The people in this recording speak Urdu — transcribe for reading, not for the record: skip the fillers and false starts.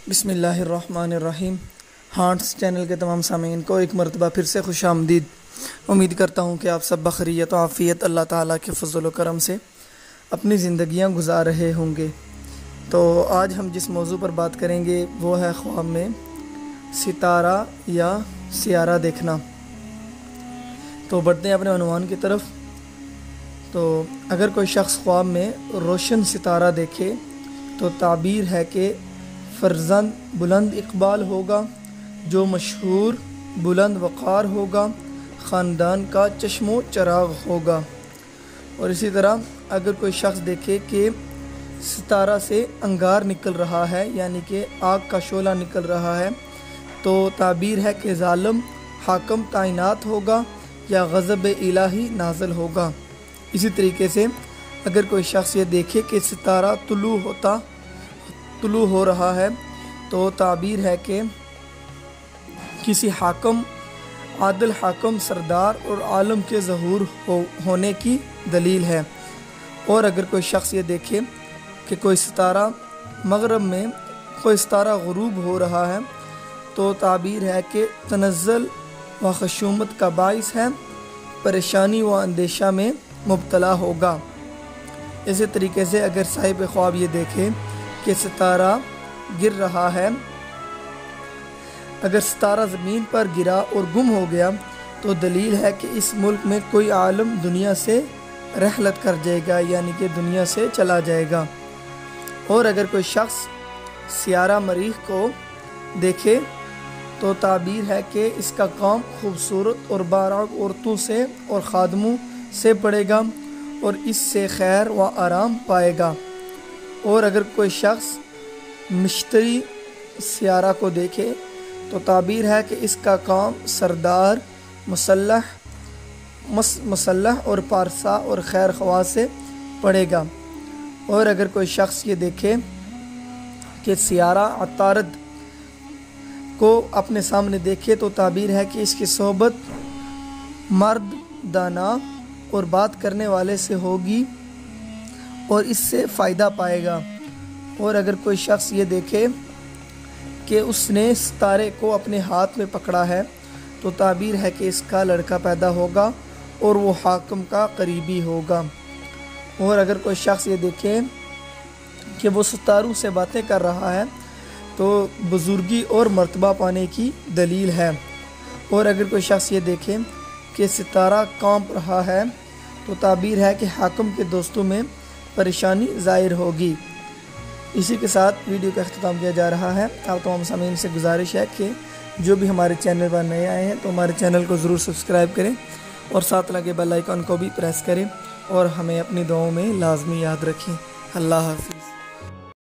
بسم اللہ الرحمن الرحیم۔ ہانٹس چینل کے تمام سامعین کو ایک مرتبہ پھر سے خوش آمدید۔ امید کرتا ہوں کہ آپ سب بخیریت و عافیت اللہ تعالیٰ کے فضل و کرم سے اپنی زندگیاں گزار رہے ہوں گے۔ تو آج ہم جس موضوع پر بات کریں گے وہ ہے خواب میں ستارہ یا سیارہ دیکھنا۔ تو بڑھتے ہیں اپنے عنوان کی طرف۔ تو اگر کوئی شخص خواب میں روشن ستارہ دیکھے تو تعبیر ہے کہ فرزند بلند اقبال ہوگا، جو مشہور بلند وقار ہوگا، خاندان کا چشم و چراغ ہوگا۔ اور اسی طرح اگر کوئی شخص دیکھے کہ ستارہ سے انگار نکل رہا ہے، یعنی کہ آگ کا شعلہ نکل رہا ہے، تو تعبیر ہے کہ ظالم حاکم تعینات ہوگا یا غضب الہی نازل ہوگا۔ اسی طریقے سے اگر کوئی شخص یہ دیکھے کہ ستارہ طلوع ہو رہا ہے تو تعبیر ہے کہ کسی حاکم، عادل حاکم، سردار اور عالم کے ظہور ہونے کی دلیل ہے۔ اور اگر کوئی شخص یہ دیکھے کہ کوئی ستارہ مغرب میں کوئی ستارہ غروب ہو رہا ہے تو تعبیر ہے کہ تنزل و خشومت کا باعث ہے، پریشانی و اندیشہ میں مبتلا ہوگا۔ اسی طریقے سے اگر صاحب خواب یہ دیکھے کہ ستارہ گر رہا ہے، اگر ستارہ زمین پر گرا اور گم ہو گیا تو دلیل ہے کہ اس ملک میں کوئی عالم دنیا سے رحلت کر جائے گا، یعنی کہ دنیا سے چلا جائے گا۔ اور اگر کوئی شخص سیارہ مریخ کو دیکھے تو تعبیر ہے کہ اس کا کام خوبصورت اور بارعب عورتوں سے اور خادموں سے پڑے گا اور اس سے خیر و آرام پائے گا۔ اور اگر کوئی شخص مشتری سیارہ کو دیکھے تو تعبیر ہے کہ اس کا کام سردار، مسلح اور پارسا اور خیر خواہ سے پڑے گا۔ اور اگر کوئی شخص یہ دیکھے کہ سیارہ عطارد کو اپنے سامنے دیکھے تو تعبیر ہے کہ اس کی صحبت مرد دانا اور بات کرنے والے سے ہوگی اور اس سے فائدہ پائے گا۔ اور اگر کوئی شخص یہ دیکھے کہ اس نے ستارے کو اپنے ہاتھ میں پکڑا ہے تو تعبیر ہے کہ اس کا لڑکا پیدا ہوگا اور وہ حاکم کا قریبی ہوگا۔ اور اگر کوئی شخص یہ دیکھے کہ وہ ستاروں سے باتیں کر رہا ہے تو بزرگی اور مرتبہ پانے کی دلیل ہے۔ اور اگر کوئی شخص یہ دیکھے کہ ستارہ کانپ رہا ہے تو تعبیر ہے کہ حاکم کے دوستوں میں پریشانی ظاہر ہوگی۔ اسی کے ساتھ ویڈیو کا اختتام کیا جا رہا ہے۔ آپ تمام سامعین سے گزارش ہے کہ جو بھی ہمارے چینل پر نئے آئے ہیں تو ہمارے چینل کو ضرور سبسکرائب کریں اور ساتھ لگے بیل آئیکن کو بھی پریس کریں اور ہمیں اپنی دعاؤں میں لازمی یاد رکھیں۔ اللہ حافظ۔